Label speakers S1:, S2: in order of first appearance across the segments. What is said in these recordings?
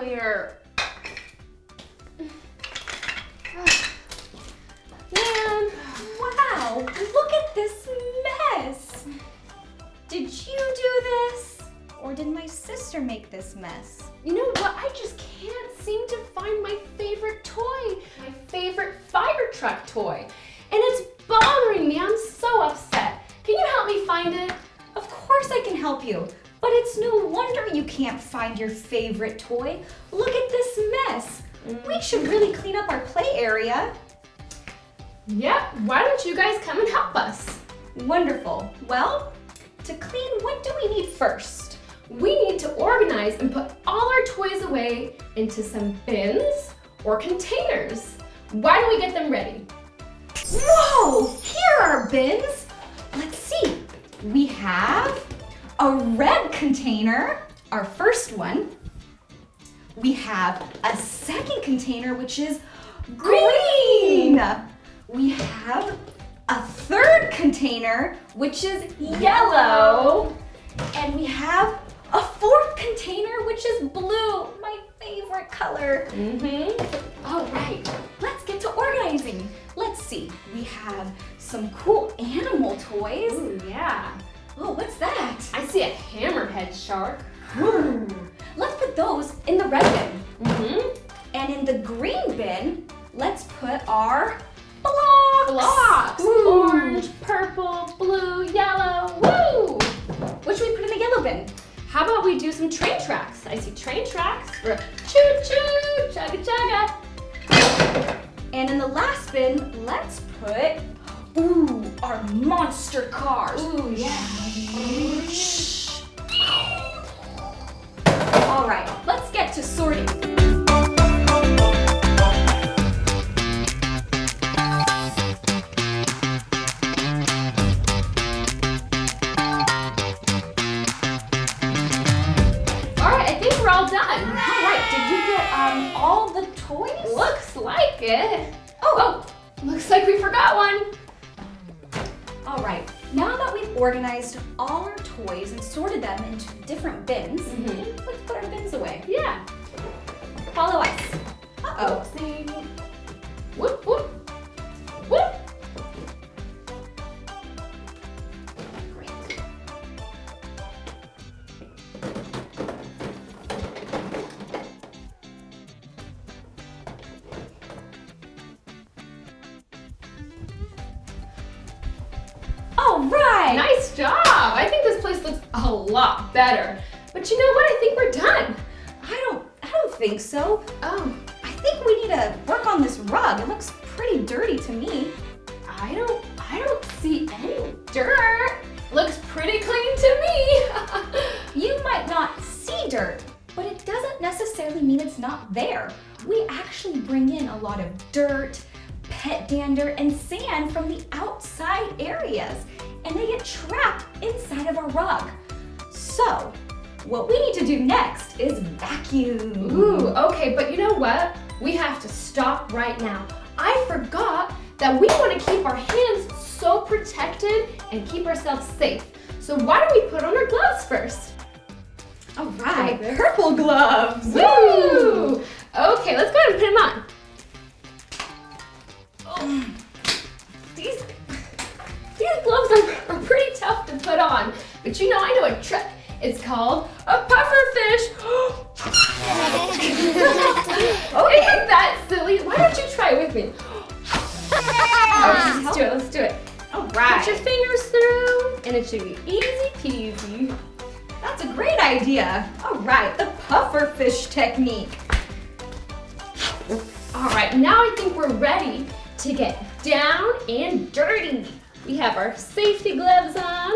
S1: clear.
S2: Man, wow, look at this mess. Did you do this? Or did my sister make this mess?
S1: You know what? I just can't seem to find my favorite toy. My favorite fire truck toy. And it's bothering me. I'm so upset. Can you help me find it?
S2: Of course I can help you, but it's no wonder you can't find your favorite toy. Look at this mess. We should really clean up our play area.
S1: Yep, why don't you guys come and help us?
S2: Wonderful. Well, to clean, what do we need first?
S1: We need to organize and put all our toys away into some bins or containers. Why don't we get them ready?
S2: Whoa, here are our bins. Let's see. We have a red container, our first one. We have a second container, which is green. We have a third container, which is yellow. And we have a fourth container, which is blue, my favorite color. All right, let's get to organizing. Let's see, we have some cool animal toys.
S1: Ooh, yeah.
S2: Oh, what's that?
S1: I see a hammerhead shark.
S2: Ooh. Let's put those in the red bin. And in the green bin, let's put our blocks. Ooh.
S1: Orange, purple, blue, yellow. Woo!
S2: What should we put in the yellow bin?
S1: How about we do some train tracks? I see train tracks for choo-choo, chugga-chugga.
S2: And in the last bin, let's put, our monster cars.
S1: Ooh, yeah.
S2: All right, let's get to sorting.
S1: All done.
S2: All right, did you get all the toys?
S1: Looks like it.
S2: Oh,
S1: looks like we forgot one.
S2: All right, now that we've organized all our toys and sorted them into different bins, let's put our bins away.
S1: Yeah.
S2: Follow us. Uh-oh.
S1: Oopsie. Whoop, whoop, whoop.
S2: All right.
S1: Nice job. I think this place looks a lot better. But you know what? I think we're done.
S2: I don't think so.
S1: Oh,
S2: I think we need to work on this rug. It looks pretty dirty to me.
S1: I don't see any dirt. Looks pretty clean to me.
S2: You might not see dirt, but it doesn't necessarily mean it's not there. We actually bring in a lot of dirt, pet dander, and sand from the outside areas, and they get trapped inside of our rug. So, what we need to do next is vacuum.
S1: Ooh, okay, but you know what? We have to stop right now. I forgot that we want to keep our hands so protected and keep ourselves safe. So why don't we put on our gloves first?
S2: All right, purple gloves.
S1: Woo! Okay, let's go ahead and put them on. Oh, these gloves are pretty tough to put on, but you know I know a trick. It's called a pufferfish.
S2: Okay.
S1: Isn't that silly? Why don't you try it with me? Okay, let's do it.
S2: All right.
S1: Put your fingers through, and it should be easy peasy.
S2: That's a great idea. All right, the pufferfish technique.
S1: All right, now I think we're ready to get down and dirty. We have our safety gloves on,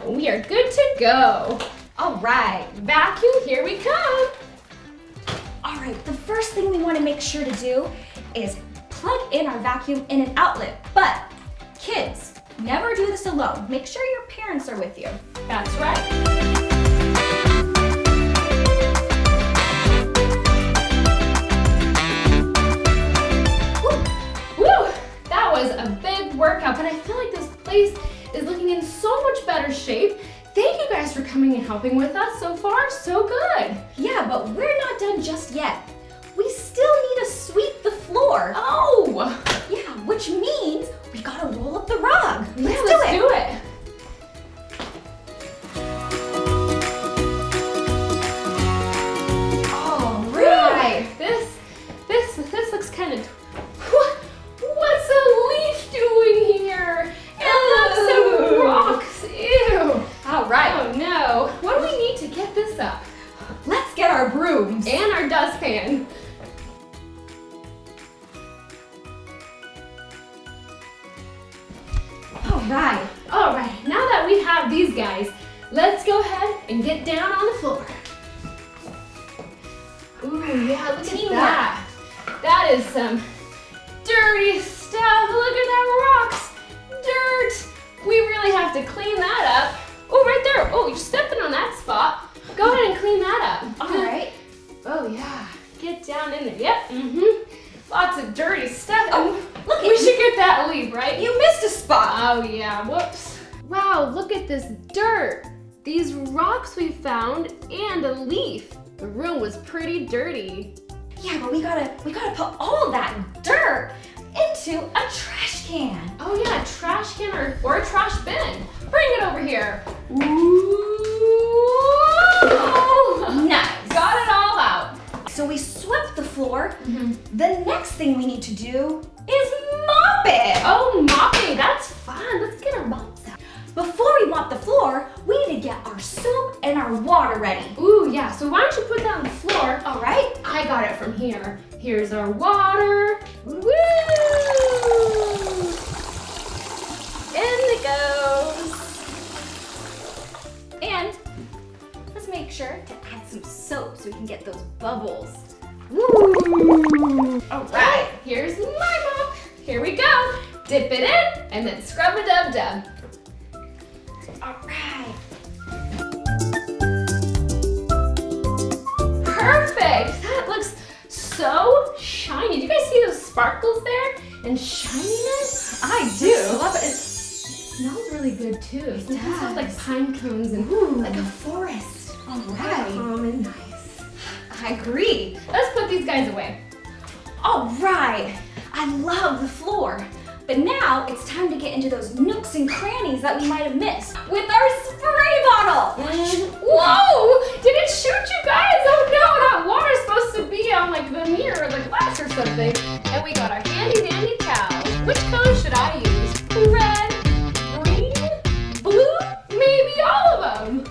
S1: and we are good to go.
S2: All right.
S1: Vacuum, here we come.
S2: All right, the first thing we want to make sure to do is plug in our vacuum in an outlet. But kids, never do this alone. Make sure your parents are with you.
S1: That's right. Workout, but I feel like this place is looking in so much better shape. Thank you guys for coming and helping with us so far. So good.
S2: Yeah, but we're not done just yet. We still need to sweep the floor.
S1: Oh!
S2: Yeah, which means we gotta roll up the rug.
S1: Let's do it.
S2: All right.
S1: This looks kind of. What's a leaf doing here? And some rocks. Ew.
S2: All right.
S1: Oh no. What do we need to get this up?
S2: Let's get our brooms.
S1: And our dustpan. All right, now that we have these guys, let's go ahead and get down on the floor. Ooh, yeah, look at that. That is some dirty stuff. Look at that rocks, dirt. We really have to clean that up. Oh, right there. Oh, you're stepping on that spot. Go ahead and clean that up.
S2: All right.
S1: Oh, yeah. Get down in there. Yep, Lots of dirty stuff.
S2: Oh, look,
S1: we should get that leaf, right?
S2: You missed a spot.
S1: Oh yeah, whoops. Wow, look at this dirt. These rocks we found and a leaf. The room was pretty dirty.
S2: Yeah, but we gotta put all that dirt into a trash can.
S1: Oh yeah, a trash can or a trash bin. Bring it over here. Ooh.
S2: Nice.
S1: Got it all out.
S2: So we swept the floor. The next thing we need to do is mop it.
S1: Oh, mopping, that's fun. Let's get our mops out.
S2: Before we mop the floor, we need to get our soap and our water ready.
S1: Ooh, yeah, so why don't you put that on the floor?
S2: All right.
S1: I got it from here. Here's our water. Woo! In it goes.
S2: And let's make sure to add some soap so we can get those bubbles.
S1: Woo! All right, here's my mop. Here we go. Dip it in and then scrub a dub dub.
S2: All right.
S1: Perfect. That looks so shiny. Do you guys see those sparkles there and shininess?
S2: I do.
S1: Love it. It smells really good too. It smells like pine cones and like a forest.
S2: All right.
S1: Calm and nice.
S2: I agree.
S1: Let's put these guys away.
S2: All right. I love the floor. But now it's time to get into those nooks and crannies that we might have missed with our spray bottle.
S1: Whoa! Did it shoot you guys? Oh no, that water's supposed to be on like the mirror or the glass or something. And we got our handy dandy towels. Which color should I use? Red, green, blue? Maybe all of them.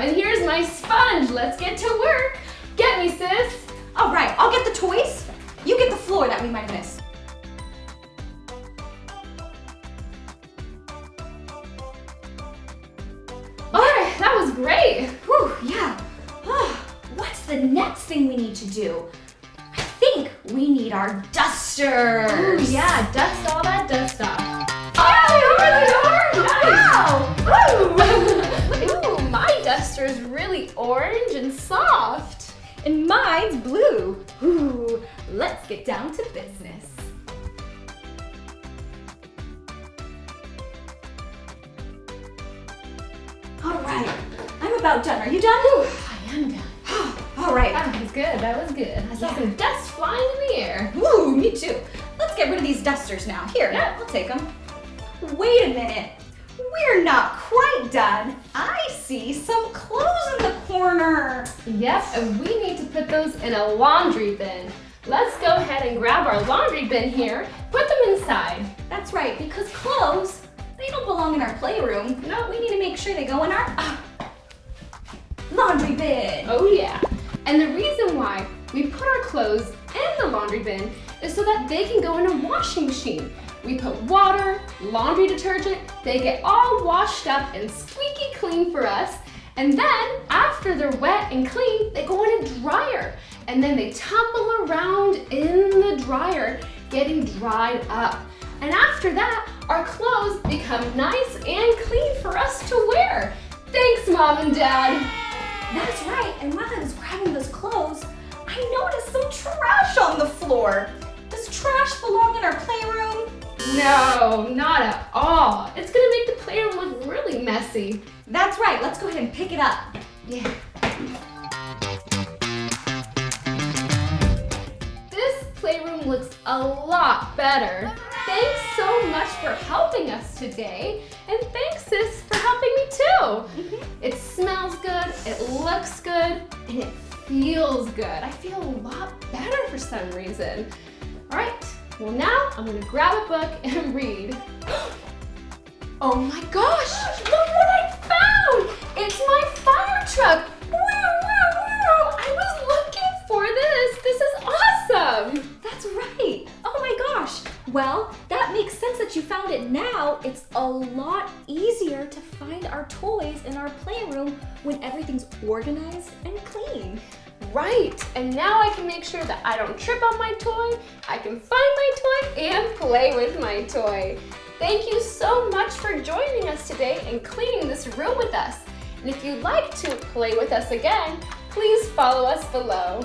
S1: And here's my sponge. Let's get to work. Get me, sis.
S2: All right, I'll get the toys. You get the floor that we might have missed.
S1: All right, that was great.
S2: Whew, yeah. What's the next thing we need to do? I think we need our dusters.
S1: Ooh, yeah, dust all that dust off.
S2: Oh,
S1: Wow! Ooh, my duster's really orange and soft.
S2: and mine's blue. Ooh, let's get down to business. All right, I'm about done. Are you done?
S1: I am done.
S2: All right.
S1: That was good, that was good. I saw some dust flying in the air.
S2: Ooh, me too. Let's get rid of these dusters now. Here,
S1: Yeah.
S2: I'll take them. Wait a minute. We're not quite done. I see some clothes in the corner.
S1: Yep, and we need to put those in a laundry bin. Let's go ahead and grab our laundry bin here, put them inside.
S2: That's right, because clothes, they don't belong in our playroom. No, we need to make sure they go in our laundry bin.
S1: Oh yeah. And the reason why we put our clothes in the laundry bin is so that they can go in a washing machine. We put water, laundry detergent, they get all washed up and squeaky clean for us. And then after they're wet and clean, they go in a dryer. And then they tumble around in the dryer, getting dried up. And after that, our clothes become nice and clean for us to wear. Thanks, Mom and Dad.
S2: That's right, and while I was grabbing those clothes, I noticed some trash on the floor. Does trash belong in our playroom?
S1: No, not at all. It's gonna make the playroom look really messy.
S2: That's right, let's go ahead and pick it up.
S1: Yeah. a lot better. Thanks so much for helping us today. And thanks, sis, for helping me too. It smells good, it looks good, and it feels good. I feel a lot better for some reason. All right, well now I'm gonna grab a book and read. Oh my gosh, look what I found! It's my fire truck. I was looking for this. This is awesome.
S2: That's right. Oh my gosh. Well, that makes sense that you found it now. It's a lot easier to find our toys in our playroom when everything's organized and clean.
S1: Right, and now I can make sure that I don't trip on my toy, I can find my toy, and play with my toy. Thank you so much for joining us today and cleaning this room with us. And if you'd like to play with us again, please follow us below.